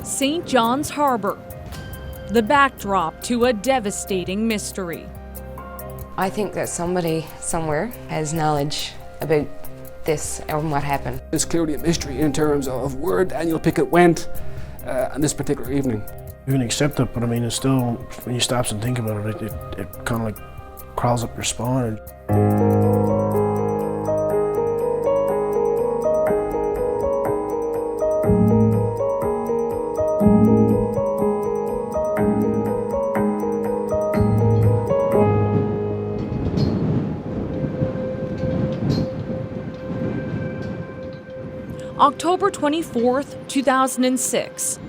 St. John's Harbor, the backdrop to a devastating mystery. I think that somebody somewhere has knowledge about this and what happened. It's clearly a mystery in terms of where Daniel Pickett went on this particular evening. You can accept it, but I mean, it's still, when you stop and think about it, it kind of like crawls up your spine. October 24th, 2006.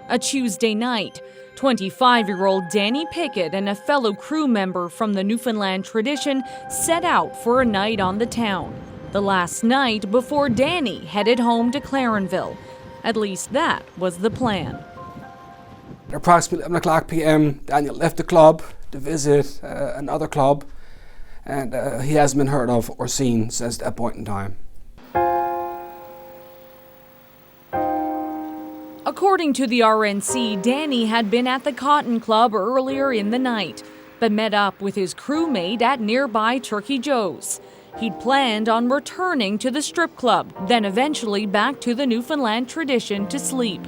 A Tuesday night, 25-year-old Danny Pickett and a fellow crew member from the Newfoundland tradition set out for a night on the town. The last night before Danny headed home to Clarenville. At least that was the plan. At approximately 11 o'clock p.m., Daniel left the club to visit another club, and he hasn't been heard of or seen since that point in time. According to the RNC, Danny had been at the Cotton Club earlier in the night, but met up with his crewmate at nearby Turkey Joe's. He'd planned on returning to the strip club, then eventually back to the Newfoundland tradition to sleep.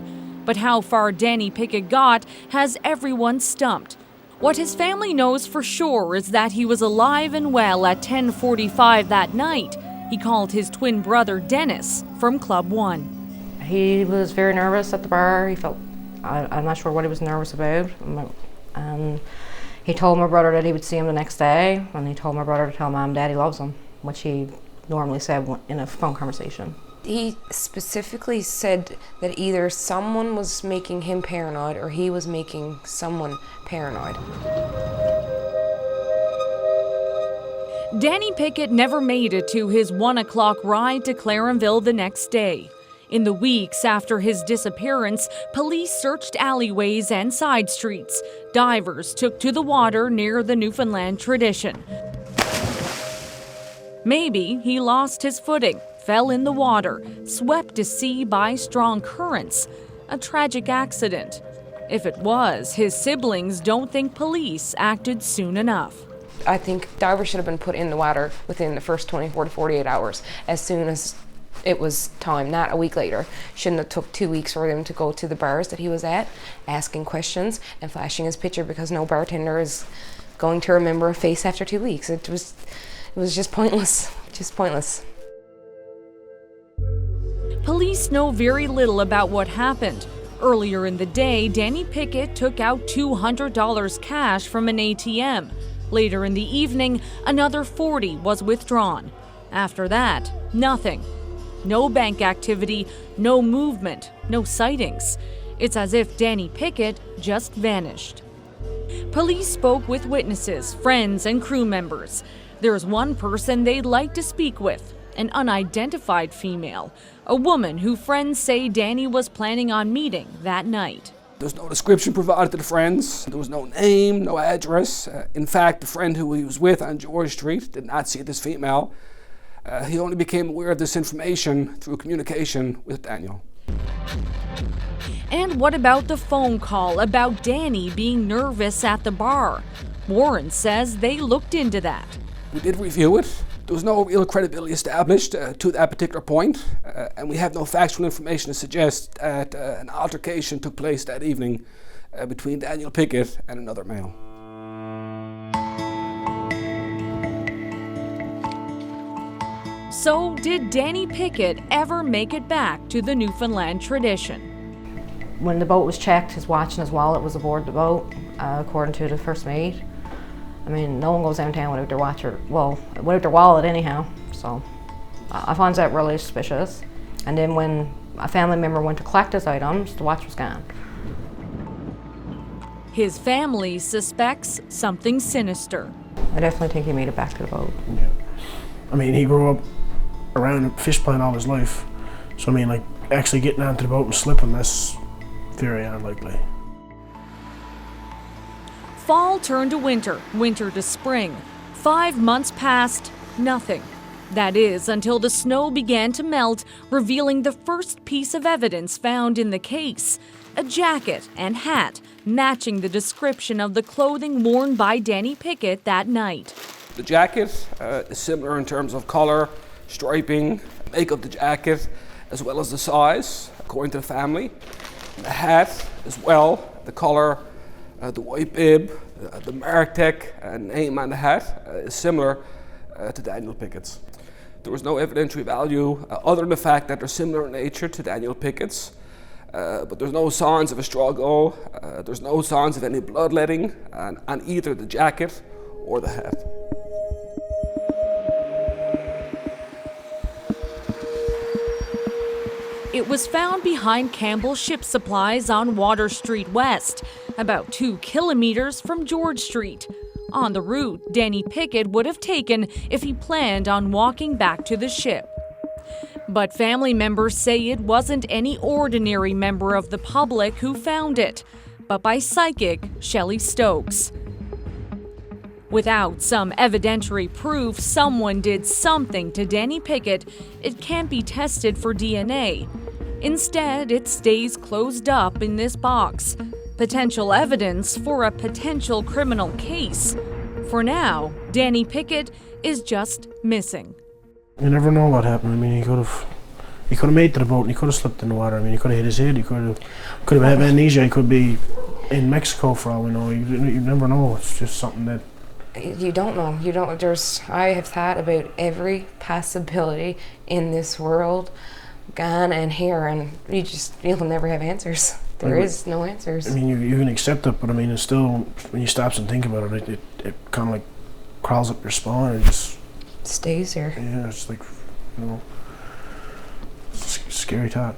But how far Danny Pickett got has everyone stumped. What his family knows for sure is that he was alive and well at 10:45 that night. He called his twin brother Dennis from Club 1. He was very nervous at the bar. He felt, I'm not sure what he was nervous about. And he told my brother that he would see him the next day, and he told my brother to tell Mom Daddy loves him, which he normally said in a phone conversation. He specifically said that either someone was making him paranoid or he was making someone paranoid. Danny Pickett never made it to his 1 o'clock ride to Clarenville the next day. In the weeks after his disappearance, police searched alleyways and side streets. Divers took to the water near the Newfoundland tradition. Maybe he lost his footing, fell in the water, swept to sea by strong currents. A tragic accident. If it was, his siblings don't think police acted soon enough. I think divers should have been put in the water within the first 24 to 48 hours, as soon as it was time, not a week later. Shouldn't have took 2 weeks for them to go to the bars that he was at, asking questions and flashing his picture, because no bartender is going to remember a face after 2 weeks. It was just pointless, Police know very little about what happened. Earlier in the day, Danny Pickett took out $200 cash from an ATM. Later in the evening, another $40 was withdrawn. After that, nothing. No bank activity, no movement, no sightings. It's as if Danny Pickett just vanished. Police spoke with witnesses, friends, and crew members. There's one person they'd like to speak with, an unidentified female, a woman who friends say Danny was planning on meeting that night. There's no description provided to the friends. There was no name, no address. In fact, the friend who he was with on George Street did not see this female. He only became aware of this information through communication with Daniel. And what about the phone call about Danny being nervous at the bar? Warren says they looked into that. We did review it. There was no real credibility established to that particular point, and we have no factual information to suggest that an altercation took place that evening between Daniel Pickett and another male. So, did Danny Pickett ever make it back to the Newfoundland tradition? When the boat was checked, his watch and his wallet was aboard the boat, according to the first mate. I mean, no one goes downtown without their watch without their wallet anyhow. So I find that really suspicious. And then when a family member went to collect his items, the watch was gone. His family suspects something sinister. I definitely think he made it back to the boat. Yeah. I mean, he grew up around a fish plant all his life. So I mean, like, actually getting onto the boat and slipping, that's very unlikely. Fall turned to winter, winter to spring. 5 months passed, nothing. That is, until the snow began to melt, revealing the first piece of evidence found in the case: a jacket and hat matching the description of the clothing worn by Danny Pickett that night. The jacket is similar in terms of color, striping, make of the jacket, as well as the size, according to the family. The hat as well, the color, the white bib, the Martech name on the hat is similar to Daniel Pickett's. There was no evidentiary value other than the fact that they're similar in nature to Daniel Pickett's, but there's no signs of a struggle, there's no signs of any bloodletting on either the jacket or the hat. It was found behind Campbell's Ship Supplies on Water Street West, about 2 kilometers from George Street, on the route Danny Pickett would have taken if he planned on walking back to the ship. But family members say it wasn't any ordinary member of the public who found it, but by psychic Shelley Stokes. Without some evidentiary proof someone did something to Danny Pickett, it can't be tested for DNA. Instead, it stays closed up in this box. Potential evidence for a potential criminal case. For now, Danny Pickett is just missing. You never know what happened. I mean, he could have made it to the boat and he could have slipped in the water. I mean, he could have hit his head, he could have had amnesia, he could be in Mexico for all we know. You never know. It's just something that you don't know. I have thought about every possibility in this world, gone and here, and you'll never have answers. There is no answers. I mean, you can accept it, but I mean, it's still, when you stop and think about it, it kind of like crawls up your spine and just stays here. Yeah, it's like, it's a scary thought.